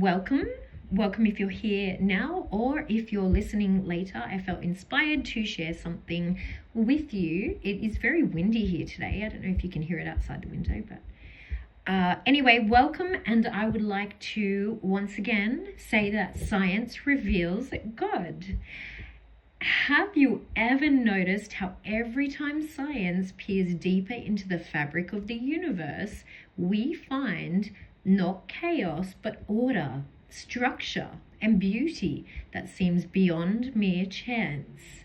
welcome. Welcome if you're here now, or if you're listening later. I felt inspired to share something with you. It is very windy here today. I don't know if you can hear it outside the window, but anyway, welcome. And I would like to once again say that science reveals God. Have you ever noticed how every time science peers deeper into the fabric of the universe, we find not chaos, but order, structure, and beauty that seems beyond mere chance?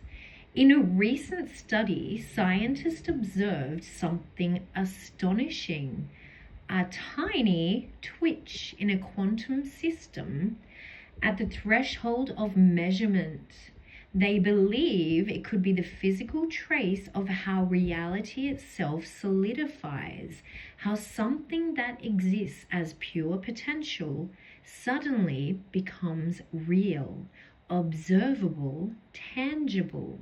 In a recent study, scientists observed something astonishing: a tiny twitch in a quantum system at the threshold of measurement. They believe it could be the physical trace of how reality itself solidifies, how something that exists as pure potential suddenly becomes real, observable, tangible.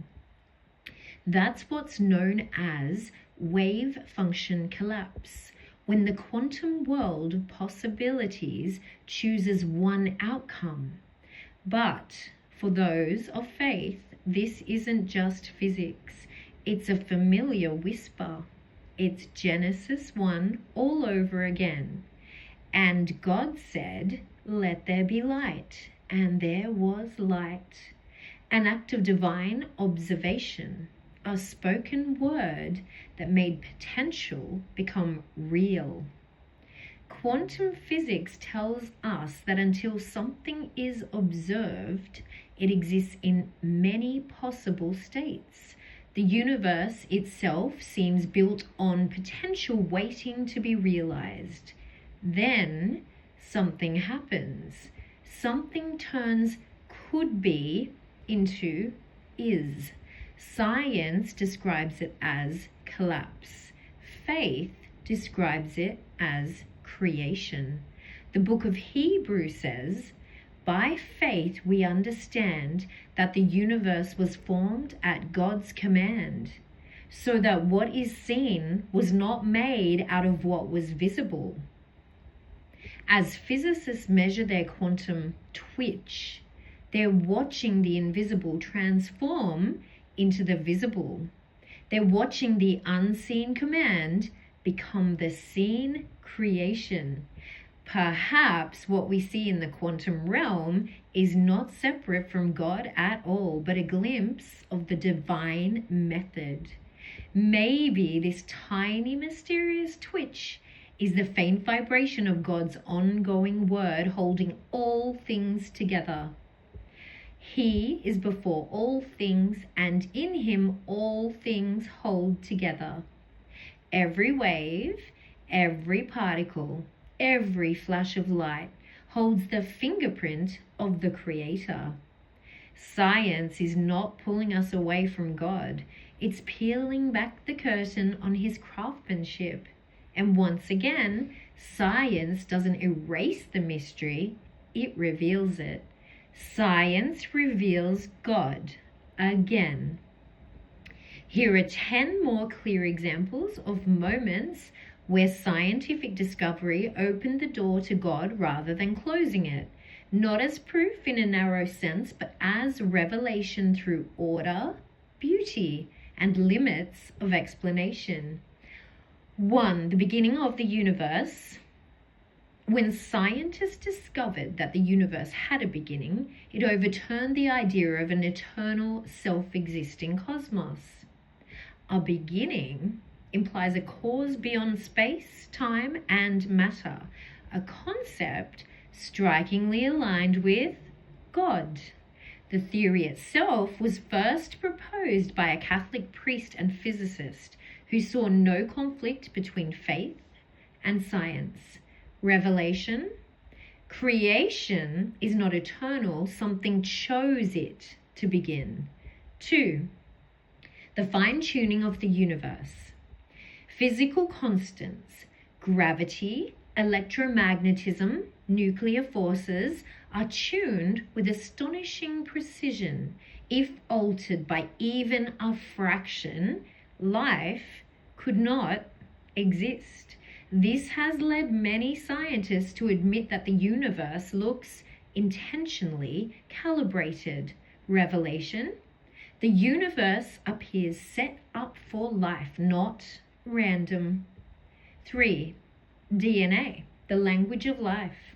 That's what's known as wave function collapse, when the quantum world of possibilities chooses one outcome. But for those of faith, this isn't just physics. It's a familiar whisper. It's Genesis 1 all over again. And God said, "Let there be light." And there was light. An act of divine observation, a spoken word that made potential become real. Quantum physics tells us that until something is observed, it exists in many possible states. The universe itself seems built on potential waiting to be realized. Then something happens. Something turns could be into is. Science describes it as collapse. Faith describes it as creation. The book of Hebrews says, "By faith we understand that the universe was formed at God's command, so that what is seen was not made out of what was visible." As physicists measure their quantum twitch, they're watching the invisible transform into the visible. They're watching the unseen command become the seen creation. Perhaps what we see in the quantum realm is not separate from God at all, but a glimpse of the divine method. Maybe this tiny mysterious twitch is the faint vibration of God's ongoing word holding all things together. He is before all things, and in him all things hold together. Every wave, every particle, every flash of light holds the fingerprint of the Creator. Science is not pulling us away from God. It's peeling back the curtain on his craftsmanship. And once again, science doesn't erase the mystery, it reveals it. Science reveals God again. Here are 10 more clear examples of moments where scientific discovery opened the door to God rather than closing it, not as proof in a narrow sense, but as revelation through order, beauty, and limits of explanation. 1. The beginning of the universe. When scientists discovered that the universe had a beginning, it overturned the idea of an eternal, self-existing cosmos. A beginning implies a cause beyond space, time, and matter, a concept strikingly aligned with God. The theory itself was first proposed by a Catholic priest and physicist who saw no conflict between faith and science. Revelation: creation is not eternal, something chose it to begin. 2. The fine-tuning of the universe. Physical constants, gravity, electromagnetism, nuclear forces are tuned with astonishing precision. If altered by even a fraction, life could not exist. This has led many scientists to admit that the universe looks intentionally calibrated. Revelation. The universe appears set up for life, not random. 3. DNA, the language of life.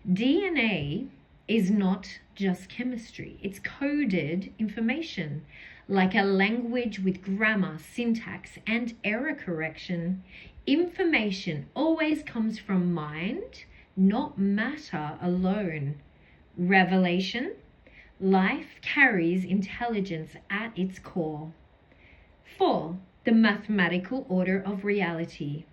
DNA is not just chemistry. It's coded information, like a language with grammar, syntax, and error correction. Information always comes from mind, not matter alone. Revelation. Life carries intelligence at its core. 4. The mathematical order of reality.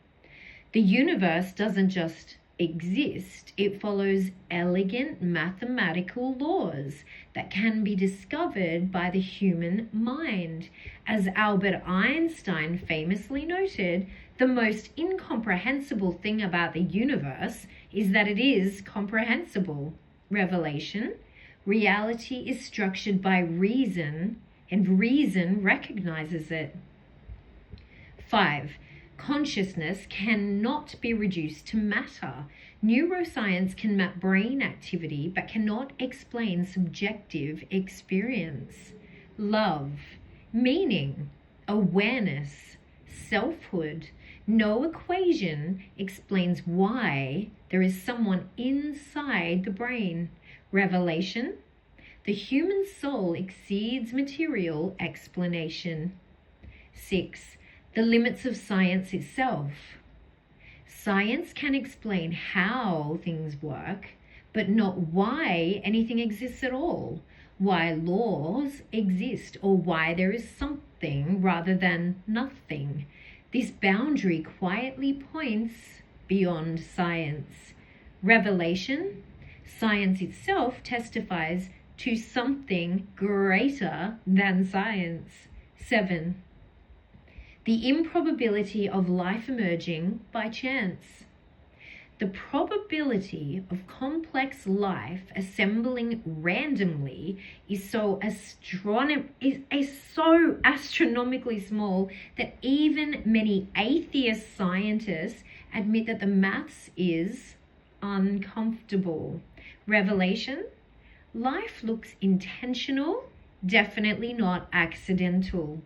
The universe doesn't just exist, it follows elegant mathematical laws that can be discovered by the human mind. As Albert Einstein famously noted, the most incomprehensible thing about the universe is that it is comprehensible. Revelation. Reality is structured by reason, and reason recognizes it. 5. Consciousness cannot be reduced to matter. Neuroscience can map brain activity but cannot explain subjective experience. Love, meaning, awareness, selfhood. No equation explains why there is someone inside the brain. Revelation. The human soul exceeds material explanation. 6. The limits of science itself. Science can explain how things work, but not why anything exists at all, why laws exist, or why there is something rather than nothing. This boundary quietly points beyond science. Revelation. Science itself testifies to something greater than science. 7. The improbability of life emerging by chance. The probability of complex life assembling randomly is so astronomically small that even many atheist scientists admit that the maths is uncomfortable. Revelation. Life looks intentional, definitely not accidental.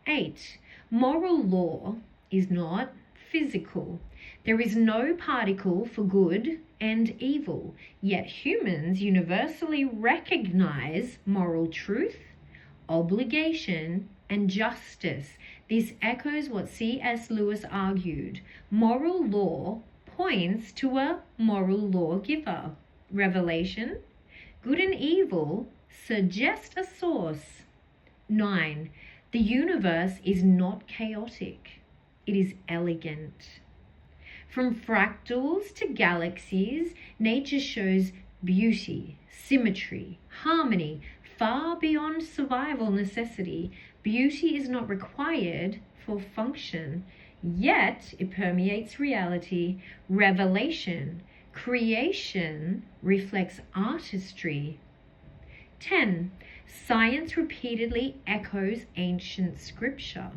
8. Moral law is not physical. There is no particle for good and evil, yet humans universally recognize moral truth, obligation, and justice. This echoes what C.S. Lewis argued. Moral law points to a moral lawgiver. Revelation. Good and evil suggest a source. 9. The universe is not chaotic. It is elegant. From fractals to galaxies, nature shows beauty, symmetry, harmony, far beyond survival necessity. Beauty is not required for function, yet it permeates reality. Revelation. Creation reflects artistry. 10. Science repeatedly echoes ancient scripture.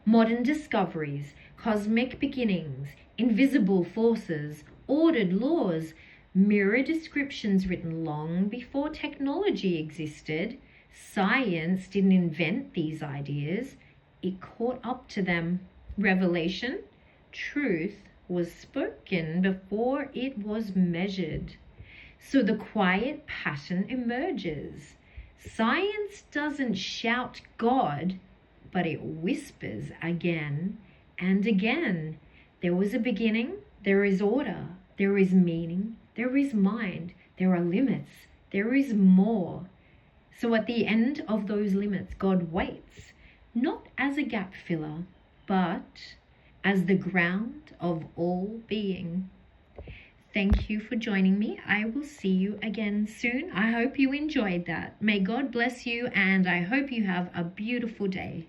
Modern discoveries, cosmic beginnings, invisible forces, ordered laws, mirror descriptions written long before technology existed. Science didn't invent these ideas, it caught up to them. Revelation. Truth was spoken before it was measured. So the quiet pattern emerges. Science doesn't shout God, but it whispers again and again. There was a beginning, there is order, there is meaning, there is mind, there are limits, there is more. So at the end of those limits, God waits, not as a gap filler, but as the ground of all being. Thank you for joining me. I will see you again soon. I hope you enjoyed that. May God bless you, and I hope you have a beautiful day.